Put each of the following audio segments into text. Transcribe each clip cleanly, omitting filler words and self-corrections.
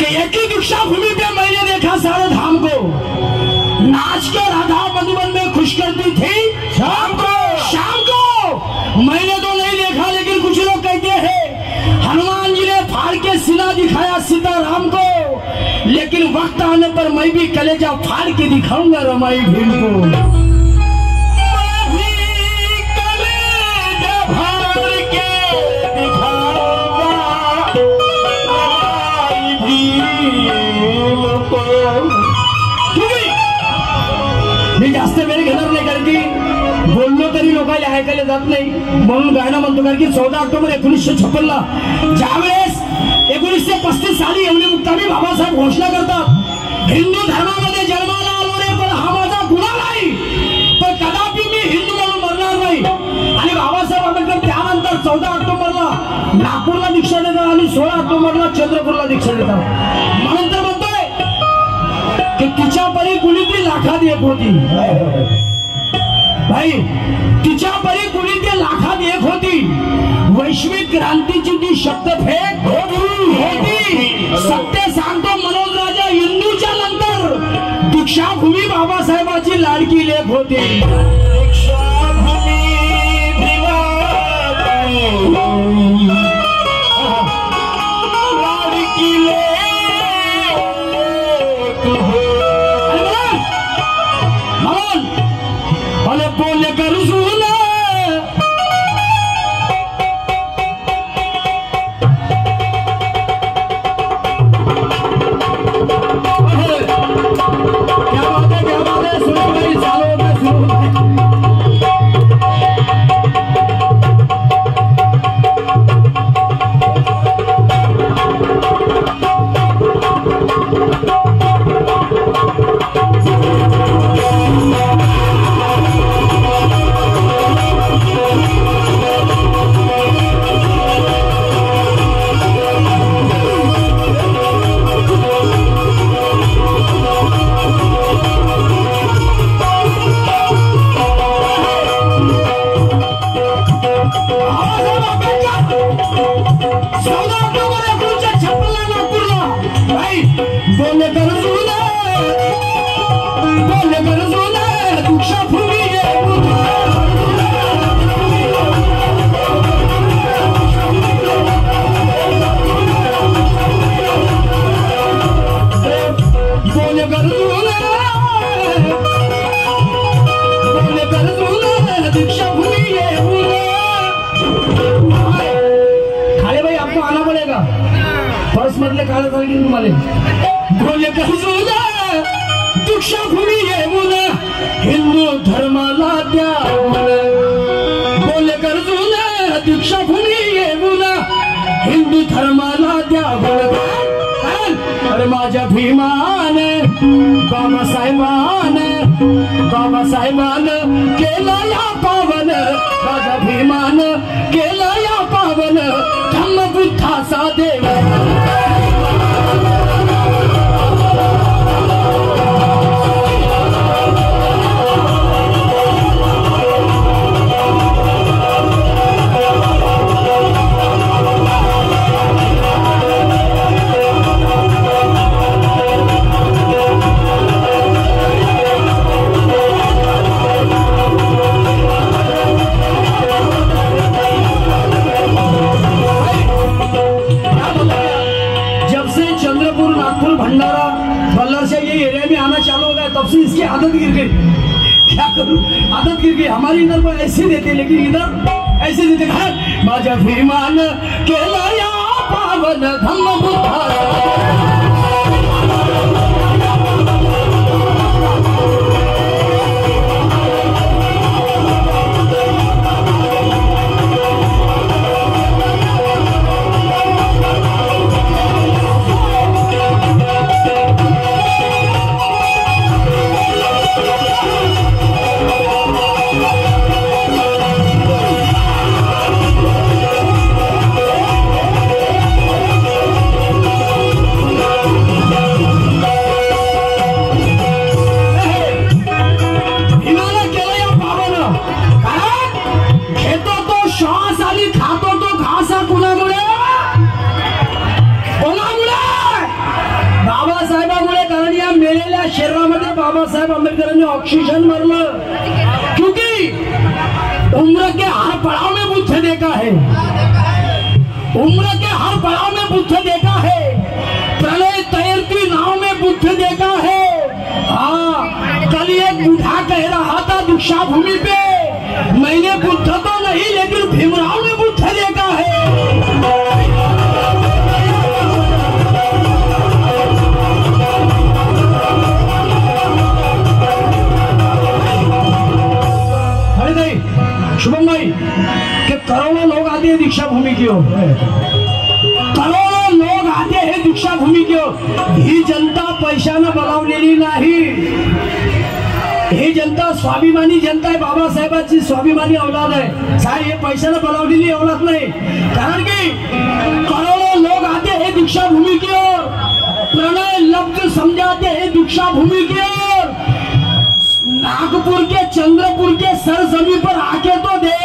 कि एक ही दीक्षा भूमि पे मैंने देखा सारे धाम को नाच के राधा मधुबन में खुश करती थी शाम को मैंने तो नहीं देखा, लेकिन कुछ लोग कहते हैं हनुमान जी ने फाड़ के सीना दिखाया सीताराम को, लेकिन वक्त आने पर मैं भी कलेजा फाड़ के दिखाऊंगा रमाई भीम को। मी जास्त वेळ घेणार नाही कारण की बोललो तरी लोकांना ऐकायला जात नाही, म्हणून गाणं म्हणतो कारण की 14 ऑक्टोबर 1956 ला ज्यावेळेस 1935 साली एवढी मुक्तामी बाबासाहेब घोषणा करतात हिंदू धर्मामध्ये जन्माला आलो रे पण हा माझा गुन्हा नाही, पण कदापि मी हिंदू म्हणून मरणार नाही। आणि बाबासाहेब आंबेडकर त्यानंतर 14 ऑक्टोबरला नागपूरला दीक्षा देतात आणि 16 ऑक्टोबरला चंद्रपूरला दीक्षा देतात। म्हणून तर म्हणतोय कि तिच्या परी कुणी ती लाखात एक होती भाई, तिच्या परी कुणी ती लाखात एक होती, वैश्विक क्रांतीची ती शब्दफेक होती। सत्य सांगतो मनोज राजा हिंदूच्या नंतर दीक्षाभूमी बाबासाहेबाची लाडकी लेख होती। दीक्षाभूमी येऊन हिंदू धर्माला द्या बोले गरजून, दीक्षाभूमी येऊन हिंदू धर्माला द्या। अरे माझ्या भीमान बाबासाहेबान केलं या पावन, माझ्या भीमान केलं या पावन धम्म बुद्धाचा देव। तब से इसकी आदत गिर गई, क्या करूं आदत गिर गई। हमारी इधर पर ऐसे देते लेकिन इधर ऐसे देते हैं माझ्या भीमान केलं या पावन धम्म बुद्धा। बाबा साहेब आंबेडकर ने ऑक्सीजन मारलं, क्योंकि उम्र के हर पड़ाव में बुद्ध देखा है, उम्र के हर पड़ाव में बुद्ध देखा है, प्रलय तैरती नाव में बुद्ध देखा है। हाँ, कल एक बूढ़ा कह रहा था दीक्षा भूमि पे, मैंने बुद्ध तो नहीं लेकिन भीमराव ने बुद्ध देखा है। शुभम भाई कि करोड़ों लोग आते हैं दीक्षा भूमि की ओर, करोड़ों लोग आते हैं दीक्षा भूमि की ओर। ही जनता पैशानं बोलावलेली नाही, ही जनता स्वाभिमानी जनता आहे, बाबासाहेबांची स्वाभिमानी औलाद आहे साहेब, हे पैशानं बोलावलेली औलाद नाही। कारण की करोड़ों लोग आते हैं दीक्षा भूमि की ओर, प्रणय लब्ध समझाते हैं दीक्षा भूमि की ओर। नागपुर के चंद्रपुर के सरजमी पर आके तो देख,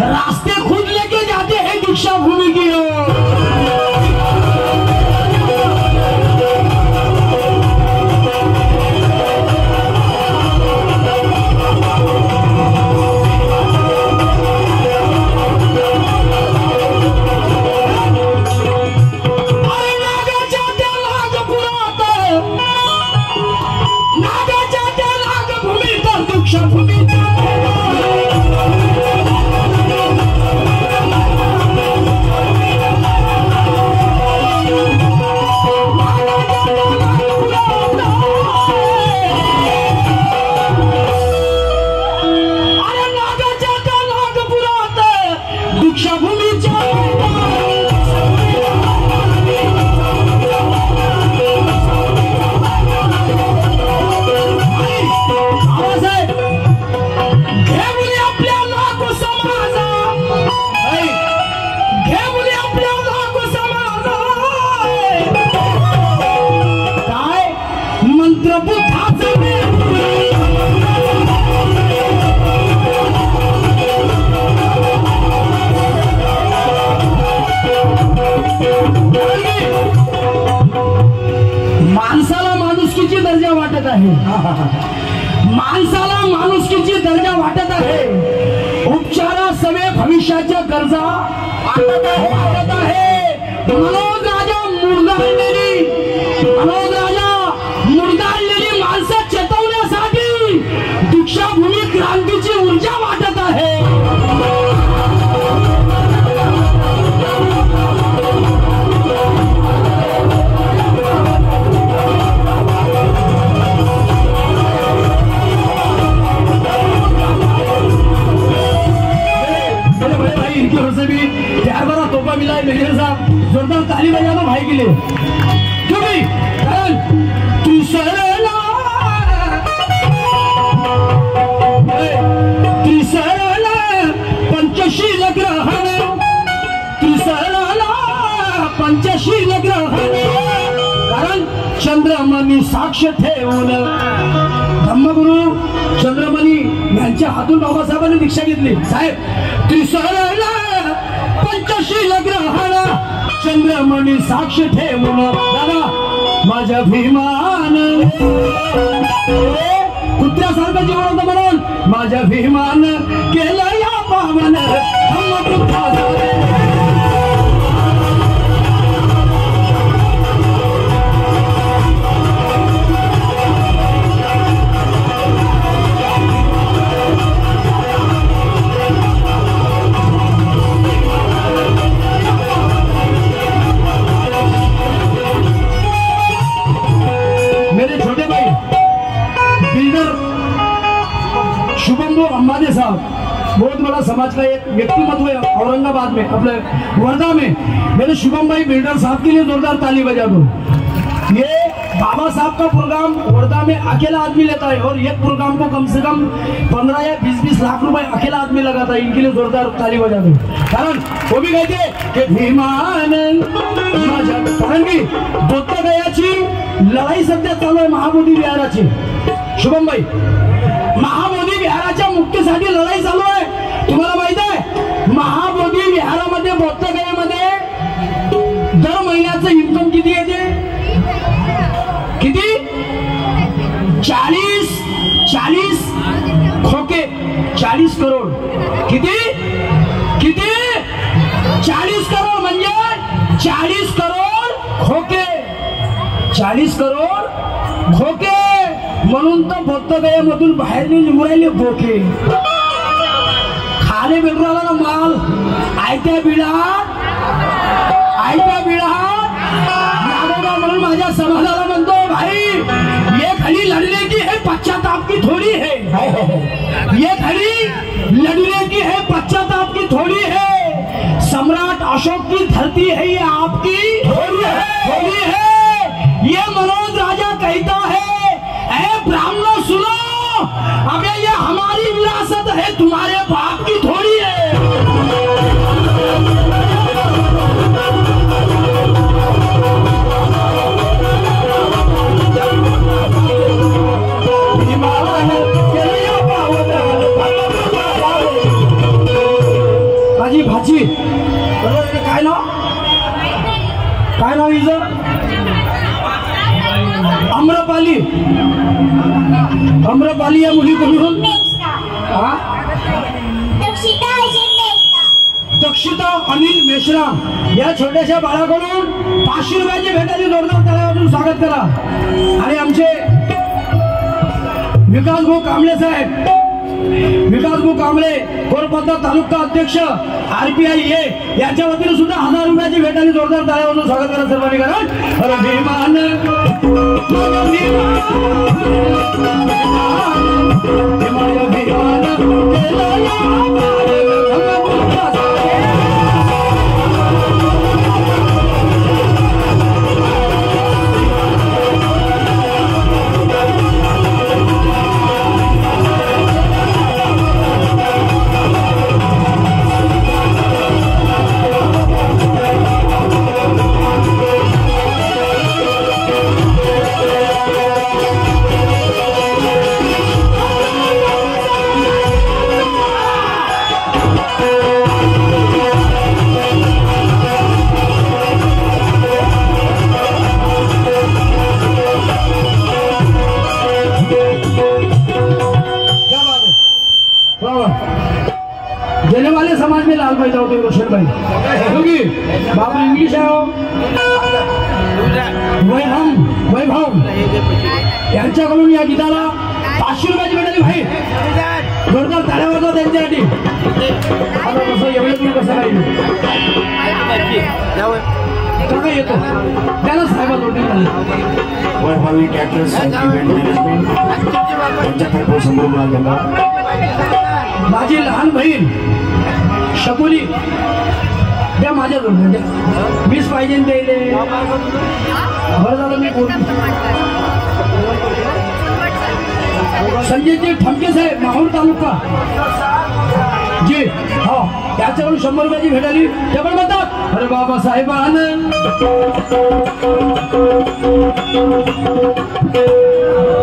रास्ते खुद लेके जाते हैं दीक्षा भूमि की ओर। माणसाला माणुसकीची दर्जा वाटत आहे, माणसाला माणुसकीची दर्जा वाटत आहे, उपचारासवे भविष्याच्या गरजा वाटत आहे। मनोज राजा मुरगाळलेली माणसं चेतवण्यासाठी दीक्षाभूमी क्रांतीची ऊर्जा वाटत आहे। मिला है मेरे साथ, जोरदार ताली बजा दो भाई के लिए, क्योंकि पंचशील ग्रहण, पंचशील ग्रहण, कारण चंद्रमणी साक्ष ठेवून धम्मगुरु चंद्रमणी यांच्या हातून बाबासाहेबांनी दीक्षा घेतली। साहेब त्रिसरला पंचशील ग्रहण, चंद्रमणी साक्ष ठेवून दादा माझ्या भीमान, कुत्र्यासारखं जीवन होतं म्हणून माझ्या भीमान केलं या पावन अंबानी साहब, बहुत बड़ा समाज का एक व्यक्तिमत्व है औरंगाबाद में, अपने वर्धा में। मेरे शुभम भाई बिल्डर साहब के लिए जोरदार ताली बजा दो। ये बाबा साहब का प्रोग्राम वर्धा में अकेला आदमी लेता है और एक प्रोग्राम को कम से कम 15 या 20-20 लाख रुपए अकेला आदमी लगाता है। इनके लिए जोरदार ताली बजा दो, कारण वो भी कहते कि भीमानंद, कारण की बोधगयाची लढाई सध्या चालू आहे महाबोधी विहाराची। शुभम भाई, महाबोधी विहाराच्या मुक्तीसाठी लढाई चालू आहे। तुम्हाला माहित आहे महाबोधी विहारामध्ये बोधगयामध्ये दर महिन्याचं इन्कम किती येते? किती? 40 40 करोड. किती किती 40 करोड म्हणजे 40 करोड खोके. 40 करोड खोके म्हणून तर बोधगयामधून बाहेर निघून राहिले बोके. खाले भेटून आला ना माल आयत्या बिळात नागोबा म्हणून माझ्या समाजाला म्हणतो भाई ये खड़ी लड़ने की है पश्चाताप की थोड़ी है. ये खड़ी लड़ने की है पश्चाताप की थोड़ी है. सम्राट अशोक की धरती है ये आपकी थोड़ी है. ये मनोज राजा कहता है ऐ ब्राह्मणों सुनो अबे ये हमारी विरासत है तुम्हारे बाप की थोड़ी है. माझी भाची बरोबर. काय नाव हिचं अम्रपाली या मुलीकडून दक्षिता अनिल मेश्राम या छोट्याशा बाळाकडून 500 रुपयाची भेटायची जोरदार तळ्यावरून स्वागत करा. आणि आमचे विकास भाऊ कांबळे साहेब कोरपत्ता तालुका अध्यक्ष RPI याच्या वतीने सुद्धा 1000 रुपयाची भेटायची जोरदार तळ्यावरून स्वागत करा सर्वांनी. कारण अभिमान देने वाले समाज में लाल भाई जाओगे रोशन भाई क्योंकि बाबू इंग्लिश है वैभव यांच्याकडून या गीताला 500 रुपयाची भेटली भाई. जोरदार ताळ्या वाजवा त्यांच्यासाठी. आता कसं एवढं तुम्ही कसं राहील का येतो त्याला साहेबा जोडली वैभवी कॅटरर्स इव्हेंट मॅनेजमेंट त्यांच्यातर्फे संभ्रमला गेला. माझी लहान बहीण शकुली त्या माझ्या जोडल्या द्या 20 पाहिजे द्यायले. बरं झालं मी संजयजी ठमके साहेब माहूर तालुका जी हो त्याच्याकडून 100 रुपयाची भेटाली. ते पण म्हणतात अरे बाबा साहेबान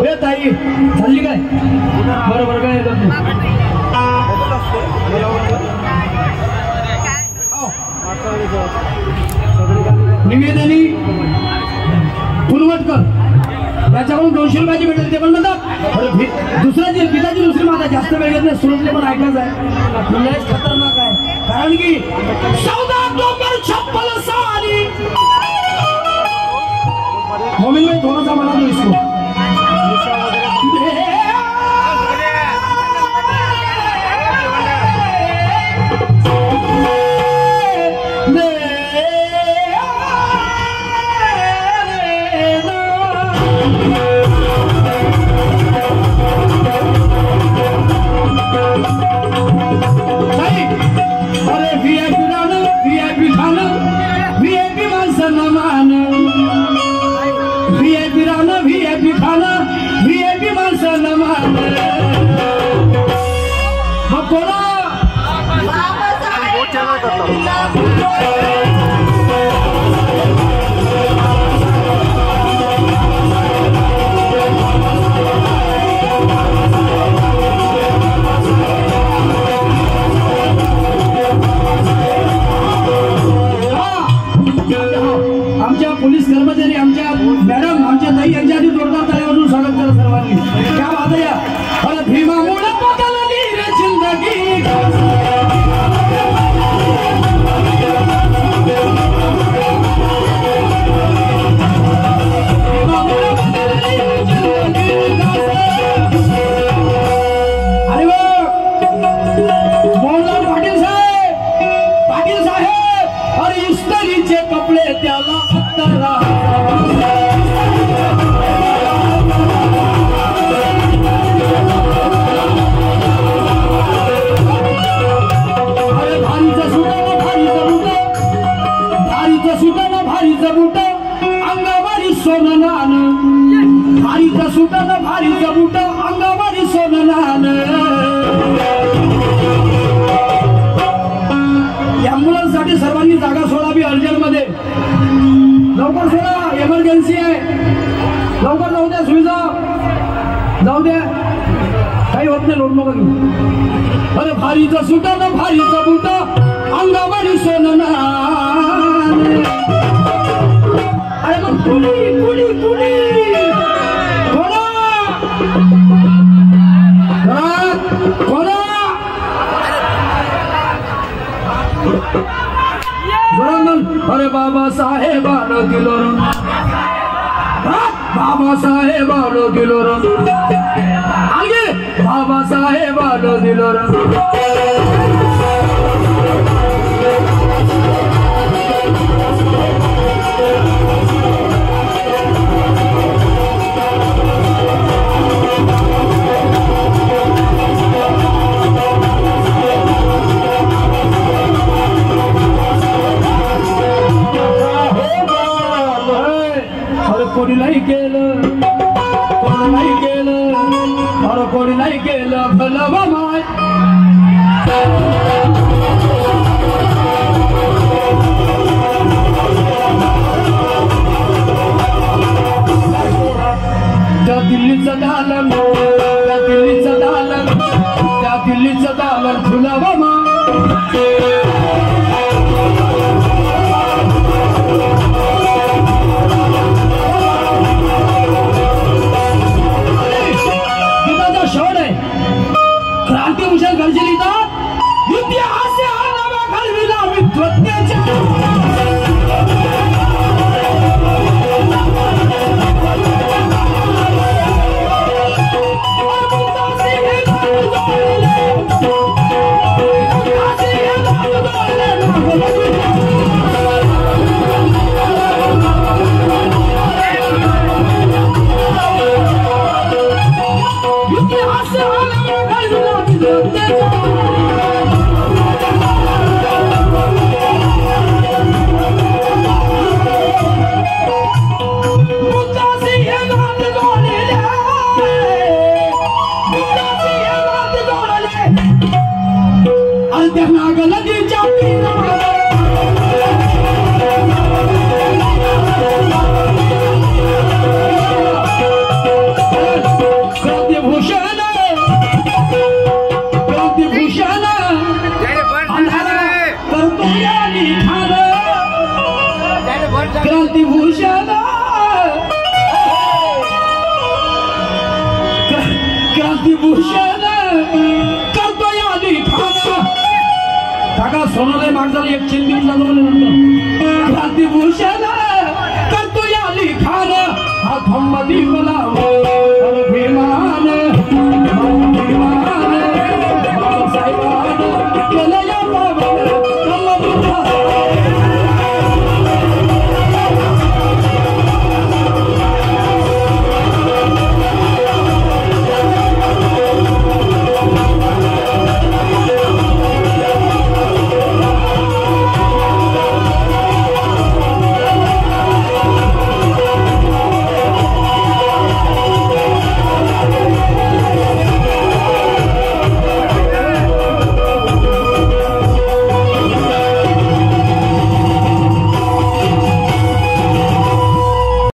हे ताई चालली काय बरोबर काय येतात निवेदनी पुनवटकर त्याच्याकडून 200 रुपयाची भेटेल. ते पण म्हणतात दुसऱ्या गीताची दुसरी माझा जास्त वेळ घेत नाही. सुरतले पण ऐकलंच आहे खतरनाक आहे. कारण की 14 ऑक्टोबर 56 साली मोमिन भाई थोडासा मला तो इसको पोलीस कर्मचारी आमच्या मॅडम आमच्या ताई यांच्यासाठी जोरदार ताळ्या वाजवून स्वागत करा सर्वांनी. क्या बात आहे. अरे भीमा मुळे बदलली रे जिंदगी सोननान भारीचं सुटन भारीचं बुट अंगावारी सोननान ॲम्ब्युलन्स साठी सर्वांनी जागा सोडावी अर्जंट मध्ये लवकर सोडा एमर्जन्सी आहे लवकर जाऊ द्या सुविधा जाऊ द्या काही होत नाही लोट नका घेऊ अरे भारीचं सुटन भारीचं बुट अंगावारी सोननान अरे मग कुणी कुणी कुणी कोणा कोणा अरे बाबासाहेबानं दिलो रे बाबासाहेबानं दिलो रे आगे बाबासाहेबानं दिलो रे कोणी नाही केलं अरे कोणी नाही केलं भलं माय त्या दिल्लीचं दालन त्या दिल्लीचं दालन खुलावा माय क्रांतीभूषण गरजे लिहितात इतिहास घालविला विद्वत्तेच्या क्रांतीभूषण करतो या लिखाण काका सोनाले माणसाला एक चिन घेऊन जातो म्हणे नंतर क्रांतीभूषण